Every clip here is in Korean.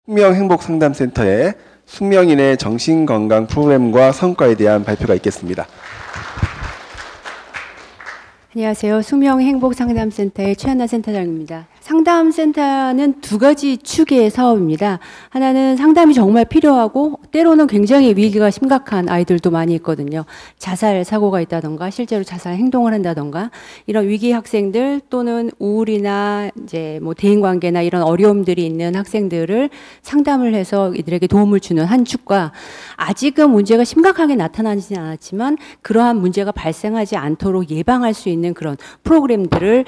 숙명행복상담센터의 숙명인의 정신건강 프로그램과 성과에 대한 발표가 있겠습니다. 안녕하세요. 숙명행복상담센터의 최한나 센터장입니다. 상담센터는 두 가지 축의 사업입니다. 하나는 상담이 정말 필요하고 때로는 굉장히 위기가 심각한 아이들도 많이 있거든요. 자살 사고가 있다던가 실제로 자살 행동을 한다던가 이런 위기 학생들 또는 우울이나 이제 뭐 대인관계나 이런 어려움들이 있는 학생들을 상담을 해서 이들에게 도움을 주는 한 축과 아직은 문제가 심각하게 나타나지는 않았지만 그러한 문제가 발생하지 않도록 예방할 수 있는 그런 프로그램들을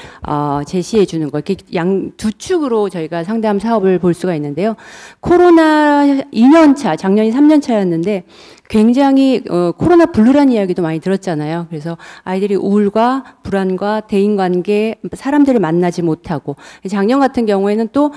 제시해 주는 거. 이렇게 양 두 축으로 저희가 상담 사업을 볼 수가 있는데요. 코로나 2년 차, 작년이 3년 차였는데 굉장히 코로나 블루라는 이야기도 많이 들었잖아요. 그래서 아이들이 우울과 불안과 대인관계, 사람들을 만나지 못하고 작년 같은 경우에는 또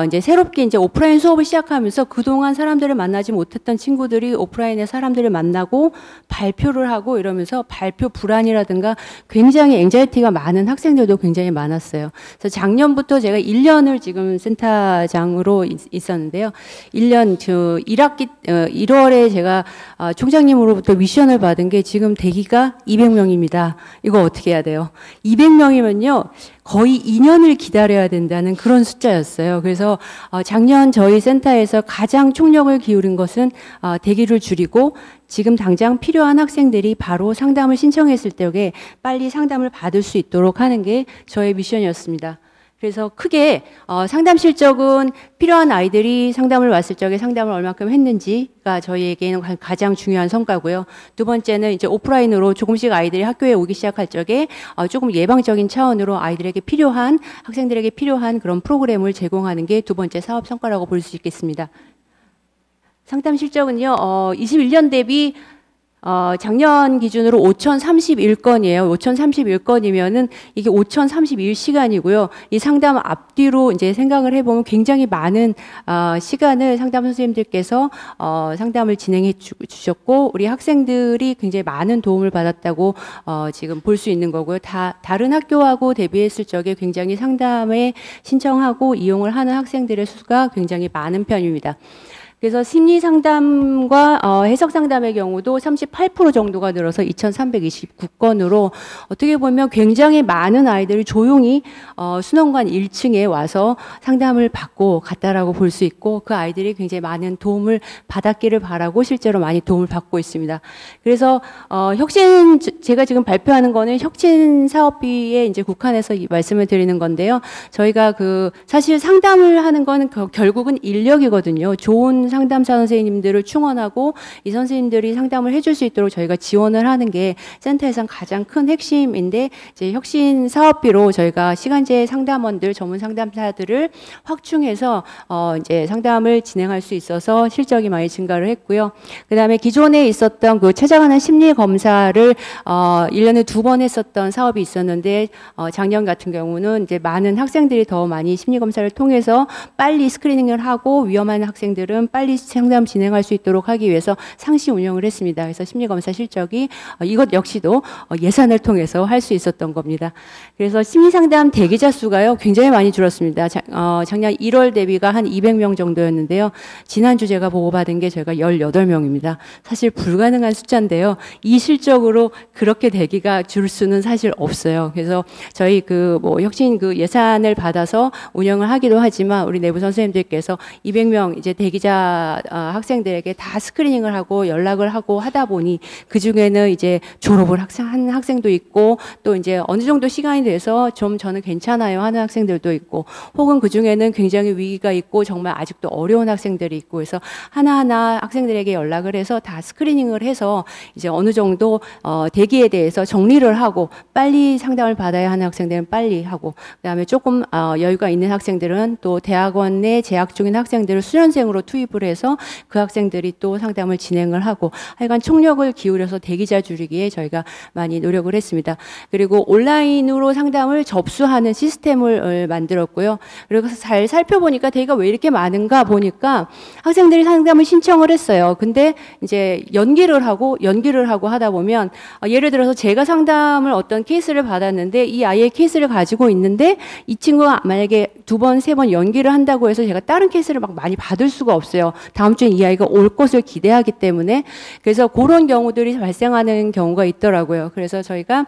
이제 새롭게 이제 오프라인 수업을 시작하면서 그동안 사람들을 만나지 못했던 친구들이 오프라인에 사람들을 만나고 발표를 하고 이러면서 발표 불안이라든가 굉장히 앵자이티가 많은 학생들도 굉장히 많았어요. 그래서 작년부터 제가 1년을 지금 센터장으로 있었는데요. 1년 1학기 1월에 제가 총장님으로부터 미션을 받은 게 지금 대기가 200명입니다. 이거 어떻게 해야 돼요? 200명이면요. 거의 2년을 기다려야 된다는 그런 숫자였어요. 그래서 작년 저희 센터에서 가장 총력을 기울인 것은 대기를 줄이고 지금 당장 필요한 학생들이 바로 상담을 신청했을 때에 빨리 상담을 받을 수 있도록 하는 게 저의 미션이었습니다. 그래서 크게 상담 실적은 필요한 아이들이 상담을 왔을 적에 상담을 얼마큼 했는지가 저희에게는 가장 중요한 성과고요. 두 번째는 이제 오프라인으로 조금씩 아이들이 학교에 오기 시작할 적에 조금 예방적인 차원으로 아이들에게 필요한 학생들에게 필요한 그런 프로그램을 제공하는 게 두 번째 사업 성과라고 볼 수 있겠습니다. 상담 실적은요. 21년 대비 작년 기준으로 5,031건이에요. 5,031건이면은 이게 5,031시간이고요. 이 상담 앞뒤로 이제 생각을 해보면 굉장히 많은 시간을 상담 선생님들께서 상담을 진행해 주셨고 우리 학생들이 굉장히 많은 도움을 받았다고 지금 볼 수 있는 거고요. 다른 학교하고 대비했을 적에 굉장히 상담에 신청하고 이용을 하는 학생들의 수가 굉장히 많은 편입니다. 그래서 심리 상담과 해석 상담의 경우도 38% 정도가 늘어서 2,329건으로 어떻게 보면 굉장히 많은 아이들이 조용히 순원관 1층에 와서 상담을 받고 갔다라고 볼 수 있고 그 아이들이 굉장히 많은 도움을 받았기를 바라고 실제로 많이 도움을 받고 있습니다. 그래서 혁신 제가 지금 발표하는 거는 혁신 사업비에 이제 국한해서 말씀을 드리는 건데요. 저희가 사실 상담을 하는 건 결국은 인력이거든요. 좋은 상담사 선생님들을 충원하고 이 선생님들이 상담을 해줄 수 있도록 저희가 지원을 하는 게 센터에서 가장 큰 핵심인데 이제 혁신 사업비로 저희가 시간제 상담원들 전문 상담사들을 확충해서 이제 상담을 진행할 수 있어서 실적이 많이 증가를 했고요. 그다음에 기존에 있었던 찾아가는 심리 검사를 1년에 2번 했었던 사업이 있었는데 작년 같은 경우는 이제 많은 학생들이 더 많이 심리 검사를 통해서 빨리 스크리닝을 하고 위험한 학생들은 빨리 상담 진행할 수 있도록 하기 위해서 상시 운영을 했습니다. 그래서 심리검사 실적이 이것 역시도 예산을 통해서 할 수 있었던 겁니다. 그래서 심리상담 대기자 수가요 굉장히 많이 줄었습니다. 작년 1월 대비가 한 200명 정도였는데요. 지난주 제가 보고받은 게 저희가 18명입니다. 사실 불가능한 숫자인데요. 이 실적으로 그렇게 대기가 줄 수는 사실 없어요. 그래서 저희 혁신 예산을 받아서 운영을 하기도 하지만 우리 내부 선생님들께서 200명 이제 대기자 학생들에게 다 스크리닝을 하고 연락을 하고 하다 보니 그 중에는 이제 졸업을 한 학생도 있고 또 이제 어느 정도 시간이 돼서 좀 저는 괜찮아요 하는 학생들도 있고 혹은 그 중에는 굉장히 위기가 있고 정말 아직도 어려운 학생들이 있고 해서 하나하나 학생들에게 연락을 해서 다 스크리닝을 해서 이제 어느 정도 대기에 대해서 정리를 하고 빨리 상담을 받아야 하는 학생들은 빨리 하고 그다음에 조금 여유가 있는 학생들은 또 대학원에 재학 중인 학생들을 수련생으로 투입을 접촉을 해서 그 학생들이 또 상담을 진행을 하고 하여간 총력을 기울여서 대기자 줄이기에 저희가 많이 노력을 했습니다. 그리고 온라인으로 상담을 접수하는 시스템을 만들었고요. 그리고 잘 살펴보니까 대기가 왜 이렇게 많은가 보니까 학생들이 상담을 신청을 했어요. 근데 이제 연기를 하고 하다 보면 예를 들어서 제가 상담을 어떤 케이스를 받았는데 이 아이의 케이스를 가지고 있는데 이 친구가 만약에 2번, 3번 연기를 한다고 해서 제가 다른 케이스를 막 많이 받을 수가 없어요. 다음 주에 이 아이가 올 것을 기대하기 때문에. 그래서 그런 경우들이 발생하는 경우가 있더라고요. 그래서 저희가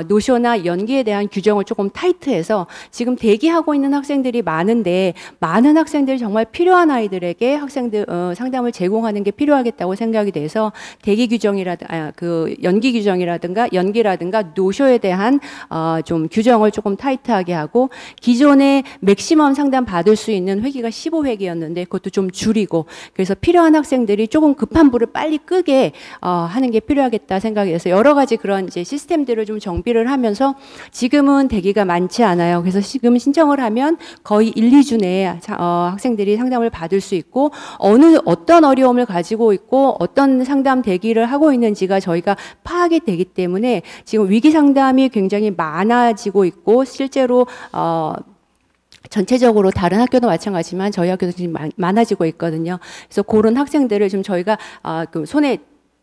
노쇼나 연기에 대한 규정을 조금 타이트해서 지금 대기하고 있는 학생들이 많은데 많은 학생들이 정말 필요한 아이들에게 상담을 제공하는 게 필요하겠다고 생각이 돼서 대기 규정이라든가 그 연기 규정이라든가 연기라든가 노쇼에 대한 좀 규정을 조금 타이트하게 하고 기존에 맥시멈 상담 받을 수 있는 회기가 15회기였는데 그것도 좀 줄이고 그래서 필요한 학생들이 조금 급한 불을 빨리 끄게 하는 게 필요하겠다 생각이 돼서 여러 가지 그런 이제 시스템들을 좀 정비를 하면서 지금은 대기가 많지 않아요. 그래서 지금 신청을 하면 거의 1, 2주 내에 학생들이 상담을 받을 수 있고 어떤 어려움을 가지고 있고 어떤 상담 대기를 하고 있는지가 저희가 파악이 되기 때문에 지금 위기 상담이 굉장히 많아지고 있고 실제로 전체적으로 다른 학교도 마찬가지지만 저희 학교도 지금 많아지고 있거든요. 그래서 그런 학생들을 좀 저희가 그 손에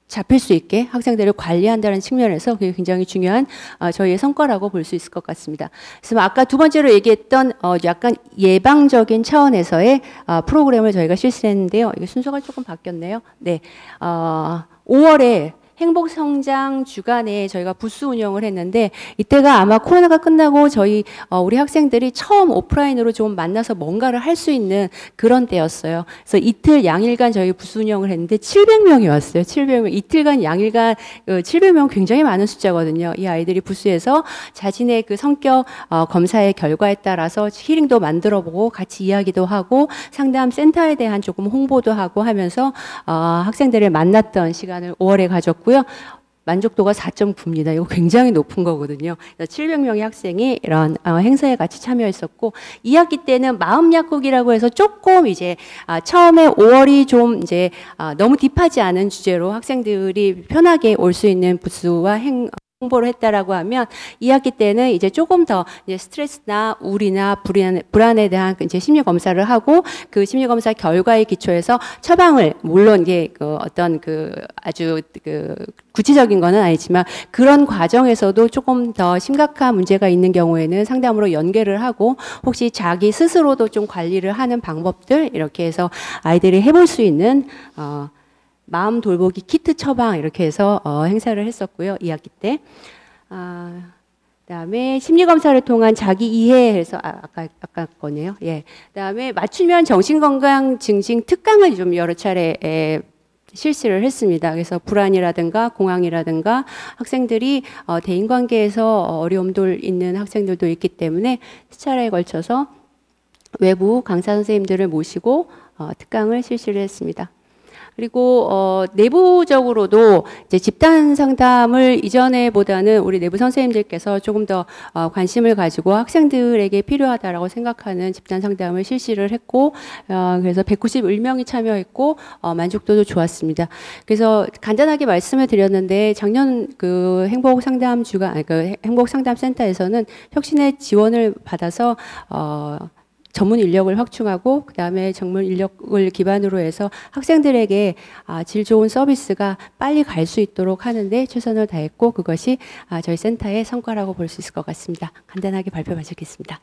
잡힐 수 있게 학생들을 관리한다는 측면에서 그게 굉장히 중요한 저희의 성과라고 볼 수 있을 것 같습니다. 그래서 아까 두 번째로 얘기했던 약간 예방적인 차원에서의 프로그램을 저희가 실시했는데요. 이게 순서가 조금 바뀌었네요. 네, 5월에 행복성장 주간에 저희가 부스 운영을 했는데 이때가 아마 코로나가 끝나고 우리 학생들이 처음 오프라인으로 좀 만나서 뭔가를 할 수 있는 그런 때였어요. 그래서 이틀 양일간 저희 부스 운영을 했는데 700명이 왔어요. 700명. 이틀간 양일간 700명 굉장히 많은 숫자거든요. 이 아이들이 부스에서 자신의 그 성격 검사의 결과에 따라서 히링도 만들어보고 같이 이야기도 하고 상담 센터에 대한 조금 홍보도 하고 하면서 학생들을 만났던 시간을 5월에 가졌고 만족도가 4.9입니다. 이거 굉장히 높은 거거든요. 700명의 학생이 이런 행사에 같이 참여했었고 2학기 때는 마음 약국이라고 해서 조금 이제 처음에 5월이 좀 이제 너무 딥하지 않은 주제로 학생들이 편하게 올 수 있는 부스와 홍보를 했다라고 하면 2학기 때는 이제 조금 더 이제 스트레스나 우울이나 불안에 대한 이제 심리 검사를 하고 그 심리 검사 결과에 기초해서 처방을 물론 이게 어떤 아주 구체적인 거는 아니지만 그런 과정에서도 조금 더 심각한 문제가 있는 경우에는 상담으로 연계를 하고 혹시 자기 스스로도 좀 관리를 하는 방법들 이렇게 해서 아이들이 해볼 수 있는 마음 돌보기 키트 처방 이렇게 해서 행사를 했었고요. 2학기 때. 그다음에 심리검사를 통한 자기 이해해서 아까 거네요. 예. 그다음에 맞춤형 정신건강 증진 특강을 좀 여러 차례 실시를 했습니다. 그래서 불안이라든가 공황이라든가 학생들이 대인관계에서 어려움들 있는 학생들도 있기 때문에 수차례에 걸쳐서 외부 강사 선생님들을 모시고 특강을 실시를 했습니다. 그리고 내부적으로도 이제 집단 상담을 이전에보다는 우리 내부 선생님들께서 조금 더 관심을 가지고 학생들에게 필요하다라고 생각하는 집단 상담을 실시를 했고 그래서 191명이 참여했고 만족도도 좋았습니다. 그래서 간단하게 말씀을 드렸는데 작년 그 행복 상담 주간 그 행복 상담 센터에서는 혁신의 지원을 받아서 전문 인력을 확충하고 그다음에 전문 인력을 기반으로 해서 학생들에게 질 좋은 서비스가 빨리 갈 수 있도록 하는데 최선을 다했고 그것이 저희 센터의 성과라고 볼 수 있을 것 같습니다. 간단하게 발표 마치겠습니다.